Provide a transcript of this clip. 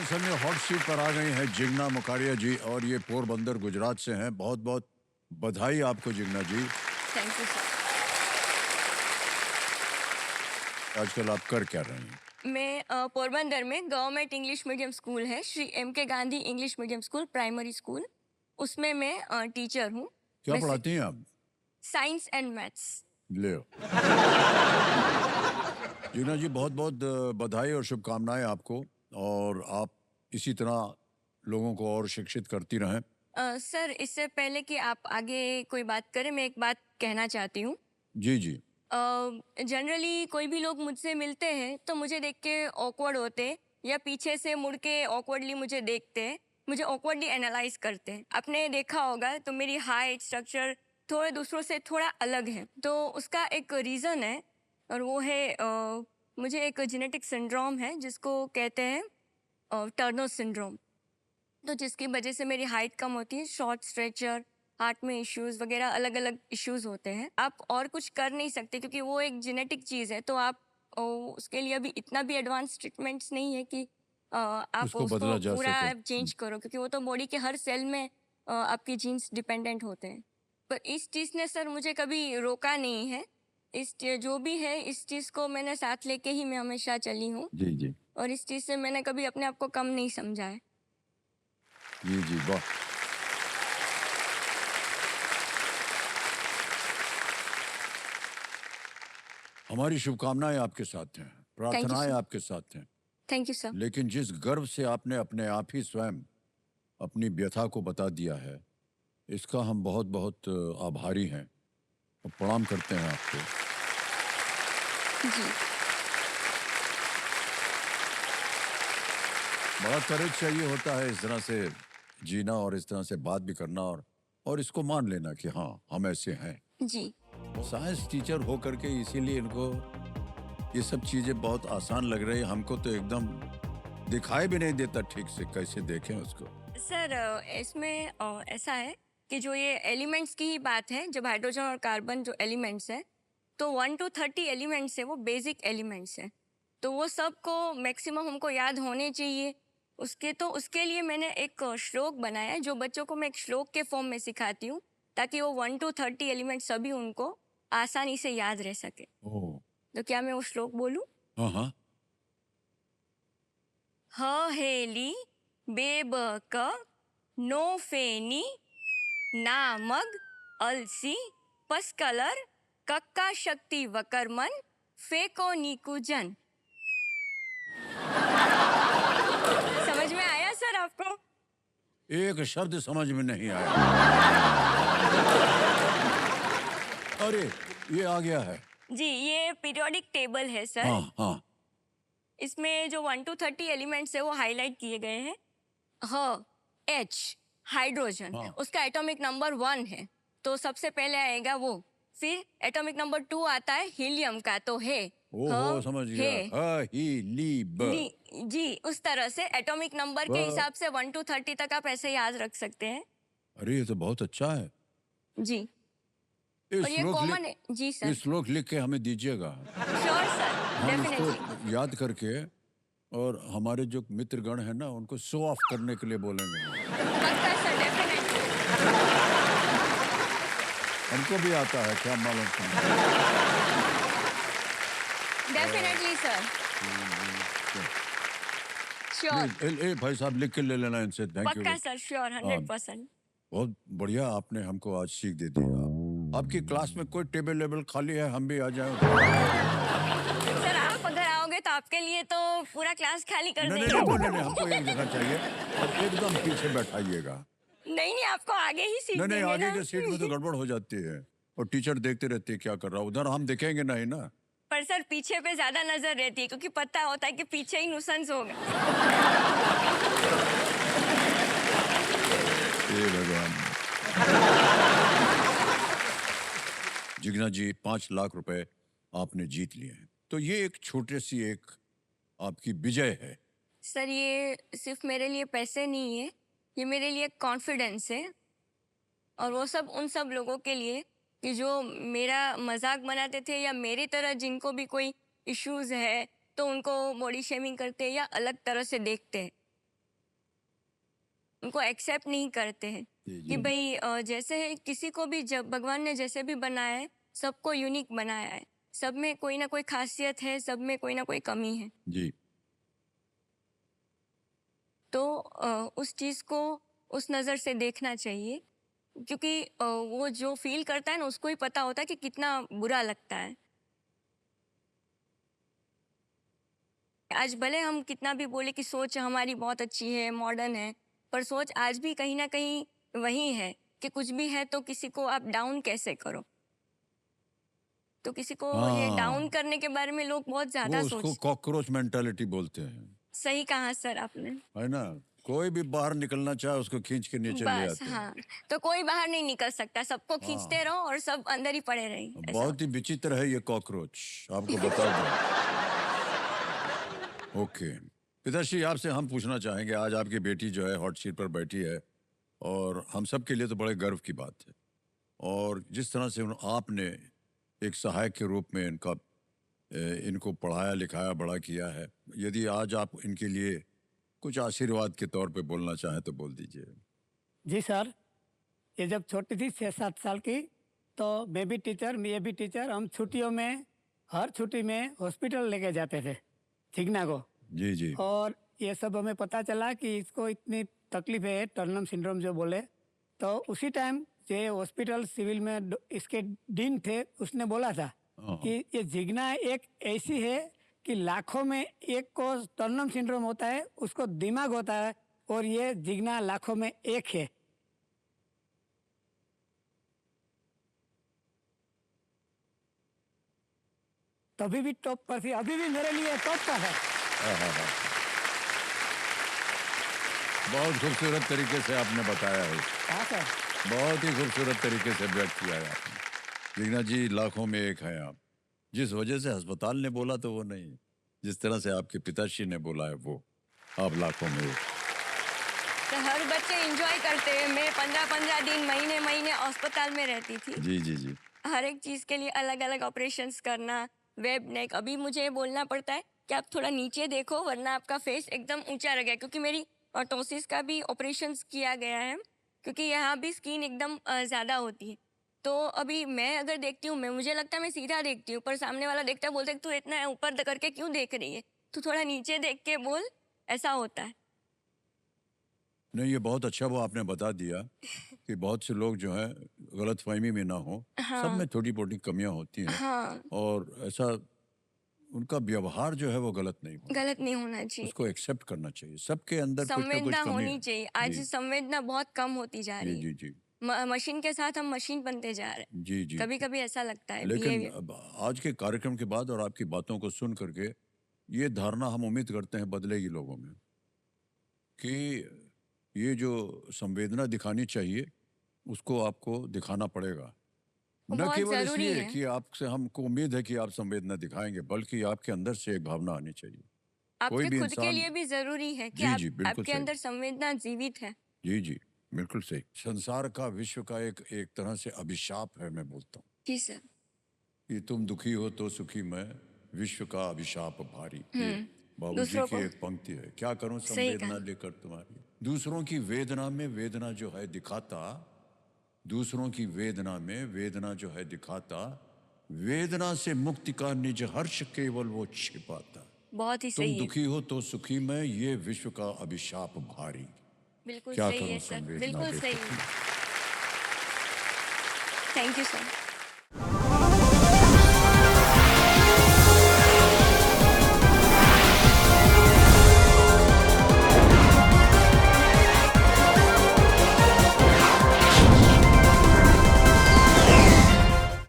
असल में hot seat पर आ गई हैं जिग्ना मुखाड़िया जी और ये पोरबंदर गुजरात से हैं। बहुत बहुत बधाई आपको Jigna ji. Thank you sir. आजकल आप कर क्या रहे हैं? मैं पोरबंदर में गवर्नमेंट इंग्लिश मीडियम स्कूल है, Shri M.K. Gandhi English medium school primary school, उसमें मैं टीचर हूँ। क्या मैं पढ़ाती हैं आप? Science and maths. ले जिग्ना जी, बहुत बहुत बधाई और शुभकामनाएं आपको, और आप इसी तरह लोगों को और शिक्षित करती रहें। सर, इससे पहले कि आप आगे कोई बात करें, मैं एक बात कहना चाहती हूँ। जी जी। जनरली कोई भी लोग मुझसे मिलते हैं तो मुझे देख के ऑकवर्ड होते, या पीछे से मुड़ के ऑकवर्डली मुझे देखते हैं, मुझे ऑकवर्डली एनालाइज करते हैं। आपने देखा होगा तो मेरी हाइट स्ट्रक्चर थोड़े दूसरों से थोड़ा अलग है, तो उसका एक रीज़न है, और वो है मुझे एक जेनेटिक सिंड्रोम है जिसको कहते हैं टर्नर सिंड्रोम। तो जिसकी वजह से मेरी हाइट कम होती है, शॉर्ट स्ट्रेचर, हार्ट में इश्यूज वगैरह अलग अलग इश्यूज होते हैं। आप और कुछ कर नहीं सकते क्योंकि वो एक जेनेटिक चीज़ है, तो आप उसके लिए अभी इतना भी एडवांस ट्रीटमेंट्स नहीं है कि आप उसको उसको बदला जा पूरा सके। चेंज करो, क्योंकि वो तो बॉडी के हर सेल में आपकी जीन्स डिपेंडेंट होते हैं। पर इस चीज़ ने सर मुझे कभी रोका नहीं है। जो भी है इस चीज़ को मैंने साथ लेके ही मैं हमेशा चली हूँ, जी जी। और इस चीज़ से मैंने कभी अपने आप को कम नहीं समझा है। जी जी, वाह। हमारी शुभकामनाएं आपके साथ हैं, थैंक यू प्रार्थनाएं सर। आपके साथ हैं। Thank you sir. लेकिन जिस गर्व से आपने अपने आप ही स्वयं अपनी व्यथा को बता दिया है, इसका हम बहुत बहुत आभारी हैं और प्रणाम करते हैं आपको। जी। बड़ा करेज चाहिए होता है इस तरह से जीना और इस तरह से बात भी करना, और इसको मान लेना कि हाँ, हम ऐसे हैं। जी। साइंस टीचर हो करके इसीलिए इनको ये सब चीजें बहुत आसान लग रही है। हमको तो एकदम दिखाई भी नहीं देता ठीक से, कैसे देखें उसको। सर, इसमें ऐसा है कि जो ये एलिमेंट्स की ही बात है, जब हाइड्रोजन और कार्बन जो एलिमेंट्स हैं, तो 1 to 30 एलिमेंट्स है, वो बेसिक एलिमेंट्स हैं। तो वो सबको मैक्सिमम हमको याद होने चाहिए। उसके लिए मैंने एक श्लोक बनाया है, जो बच्चों को मैं एक श्लोक के फॉर्म में सिखाती हूँ, ताकि वो 1 to 30 एलिमेंट्स सभी उनको आसानी से याद रह सके। ओह। तो क्या मैं वो श्लोक बोलूँ? हाँ हाँ। हेली बेबक नो फेनी नामग अलसी पस्कलर कक्का शक्ति वकरमन फेको नीकू जन। समझ में आया सर आपको? एक शब्द समझ में नहीं आया। अरे, ये आ गया है। जी, ये पीरियोडिक टेबल है सर। हाँ हाँ। इसमें जो 1 to 30 एलिमेंट्स है वो हाईलाइट किए गए हैं। ह H हाइड्रोजन, हाँ। उसका एटॉमिक नंबर 1 है, तो सबसे पहले आएगा वो। फिर एटॉमिक नंबर 2 आता है हीलियम का, तो है ओहो, समझ हे गया। ह ही ली ब। जी, उस तरह से एटॉमिक नंबर के ब। हिसाब से 1 to 30 तक आप ऐसे याद रख सकते हैं। अरे, ये तो बहुत अच्छा है। जी। ये और ये श्लोक लिख कॉमन है। जी ये सर। श्लोक लिख के हमें दीजिएगा। श्योर सर, हम इसको डेफिनेटली। याद करके और हमारे जो मित्रगण हैं ना, उनको शो ऑफ करने के लिए बोलेंगे। पक्का सर, डेफिनेटली। हमको भी आता है, क्या मालूम तुमको? Definitely sir. श्योर। ए भाई साहब, लिख के ले लेना इनसे। Thank you. पक्का सर, श्योर, हाँ, 100%। बहुत बढ़िया, आपने हमको आज सीख दे दी। आपकी क्लास में कोई टेबल लेबल खाली है, हम भी आ जाएं? सर, आप अगर आओगे तो आपके लिए तो पूरा क्लास खाली कर नहीं नहीं देंगे। नहीं नहीं नहीं, हमको एक जगह चाहिए और एकदम पीछे बैठाइएगा। नहीं नहीं, आपको आगे ही सीट नहीं नहीं, देंगे आगे ना। के सीट में तो गड़बड़ हो जाती है और टीचर देखते रहते हैं क्या कर रहा है उधर, हम देखेंगे नहीं ना। पर सर, पीछे पे ज्यादा नजर रहती है, क्योंकि पता होता है कि पीछे ही नुसेंस होगा। हे भगवान। जिग्ना जी, 5 लाख रुपए आपने जीत लिए हैं, तो ये एक छोटी सी एक आपकी विजय है। सर, ये सिर्फ मेरे लिए पैसे नहीं है, ये मेरे लिए कॉन्फिडेंस है, और वो सब उन सब लोगों के लिए कि जो मेरा मजाक बनाते थे, या मेरी तरह जिनको भी कोई इश्यूज है तो उनको बॉडी शेमिंग करते हैं या अलग तरह से देखते हैं। उनको एक्सेप्ट नहीं करते हैं जी कि जी भाई जैसे है किसी को भी जब भगवान ने जैसे भी बनाया है सबको यूनिक बनाया है। सब में कोई ना कोई खासियत है, सब में कोई ना कोई कमी है। जी। तो उस चीज़ को उस नज़र से देखना चाहिए, क्योंकि वो जो फील करता है ना उसको ही पता होता है कि कितना बुरा लगता है। आज भले हम कितना भी बोले कि सोच हमारी बहुत अच्छी है, मॉडर्न है, पर सोच आज भी कहीं ना कहीं वही है कि कुछ भी है तो किसी को आप डाउन कैसे करो। तो किसी को ये डाउन हाँ, करने के बारे में लोग बहुत वो ज़्यादा उसको सोच। कॉकरोच मेंटालिटी बोलते हैं, सही कहा सर आपने। है ना? कोई भी बाहर निकलना चाहे उसको खींच के नीचे ले बस आते हैं। हाँ, तो कोई बाहर नहीं निकल सकता, सबको खींचते हाँ, रहो और सब अंदर ही पड़े रहे, ऐसा बहुत ही होता विचित्र है ये कॉकरोच, आपको बता दूं। ओके, पिताश्री आपसे हम पूछना चाहेंगे, आज आपकी बेटी जो है हॉट सीट पर बैठी है और हम सब के लिए तो बड़े गर्व की बात है। और जिस तरह से आपने एक सहायक के रूप में इनको पढ़ाया लिखाया बड़ा किया है, यदि आज आप इनके लिए कुछ आशीर्वाद के तौर पे बोलना चाहें तो बोल दीजिए। जी सर, ये जब छोटी थी 6-7 साल की, तो मैं भी टीचर, ये भी टीचर, हम छुट्टियों में, हर छुट्टी में हॉस्पिटल लेके जाते थे चिगना को। जी जी और ये सब हमें पता चला कि इसको इतनी तकलीफ है, टर्नम सिंड्रोम जो बोले। तो उसी टाइम जे हॉस्पिटल सिविल में इसके डीन थे, उसने बोला था हाँ कि हाँ। ये जिग्ना एक ऐसी है कि लाखों में एक को टर्नम सिंड्रोम होता है, उसको दिमाग होता है, और ये जिग्ना लाखों में एक है। तभी भी टॉप पर थी, अभी भी मेरे लिए टॉप पर है। हाँ हाँ हाँ। बहुत खूबसूरत तरीके से आपने बताया है, हाँ सर। बहुत ही खूबसूरत तरीके से व्यक्त किया है आपने। दीना जी, लाखों में एक हैं आप। जिस वजह से अस्पताल ने बोला तो वो नहीं, जिस तरह से आपके पिताश्री ने बोला है वो, आप लाखों में एक। है। तो हर बच्चे एंजॉय करते हैं। मैं 15-15 दिन, महीने महीने अस्पताल में रहती थी। जी जी जी हर एक चीज़ के लिए अलग अलग ऑपरेशंस करना, वेब नेक। अभी मुझे बोलना पड़ता है कि आप थोड़ा नीचे देखो वरना आपका फेस एकदम ऊंचा रह गया, क्योंकि मेरी ऑटोसिस का भी ऑपरेशंस किया गया है, क्योंकि यहाँ भी स्किन एकदम ज़्यादा होती है। तो अभी मैं अगर देखती हूँ, मैं मुझे लगता है मैं सीधा देखती हूँ, पर सामने वाला देखता है, बोलते तू इतना ऊपर करके क्यों देख रही है, तू थोड़ा नीचे देख के बोल, ऐसा होता है। नहीं, ये बहुत अच्छा वो आपने बता दिया कि बहुत से लोग जो हैं गलतफहमी में ना हो, सब हाँ में छोटी मोटी कमियां होती हैं, हाँ, और ऐसा उनका व्यवहार जो है वो गलत नहीं होना गलत चाहिए, नहीं होना चाहिए। उसको एक्सेप्ट करना चाहिए, सबके अंदर कुछ ना कुछ संवेदना कमी होनी है। चाहिए। आज जी संवेदना बहुत कम होती जा जी रही है। जी जी मशीन के साथ हम मशीन बनते जा रहे हैं। जी जी कभी जी। कभी ऐसा लगता है लेकिन बिहेवियर। अब आज के कार्यक्रम के बाद और आपकी बातों को सुन करके ये धारणा हम उम्मीद करते हैं बदलेगी लोगों में, कि ये जो संवेदना दिखानी चाहिए उसको आपको दिखाना पड़ेगा। वो न बहुत केवल ज़रूरी इसलिए है। कि आपसे हमको उम्मीद है कि आप संवेदना दिखाएंगे, बल्कि आपके अंदर से एक भावना आनी चाहिए। कोई आपके भी खुद के इंसान। लिए भी ज़रूरी है कि जी आप जी बिल्कुल आपके सही। अंदर संवेदना जीवित है। जी जी बिल्कुल सही। संसार का, विश्व का एक एक तरह से अभिशाप है, मैं बोलता हूँ जी सर। कि तुम दुखी हो तो सुखी मैं, विश्व का अभिशाप भारी। ये बाबूजी दूसरों की को। एक पंक्ति है, क्या करूं सही संवेदना कहा। लेकर तुम्हारी। दूसरों की वेदना में वेदना जो है दिखाता, दूसरों की वेदना में वेदना जो है दिखाता, वेदना से मुक्ति का निज हर्ष केवल वो छिपाता। बहुत ही तुम सही है। दुखी हो तो सुखी मैं, ये विश्व का अभिशाप भारी। बिल्कुल क्या सही करूं है सर, संवेदना बिल्कुल लेकर सही है। तुम्हारी। Thank you sir.